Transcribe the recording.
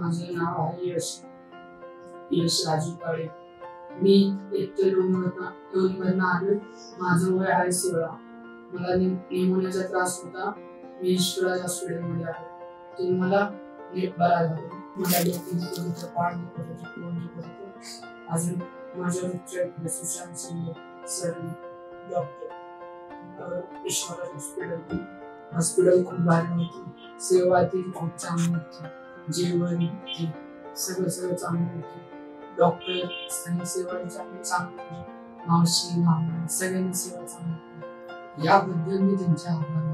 माझे नाव आहे यश राजू काळे. मी इथे लोणीमधनं आलो. माझं वय आहे 16. मला निमोनियाचा त्रास होता. मी ईश्वराज हॉस्पिटलमध्ये आलो. तो मला नीट बरा झाला. मला डोकं दुखत होतं, पाठ दुखत होतं, पोट दुखत होतं. अजून माझ्या मित्र Sushant Shinde sir doctor Ishwaraj hospital खूप भारी होती. सेवा ती खूप चांगली होती. जेवण सगळं चांगलं होतं. डॉक्टर आणि सेवा चांगली होती. मावशी मामा सगळ्यांनी सेवा चांगली होती. याबद्दल मी त्यांचे आभार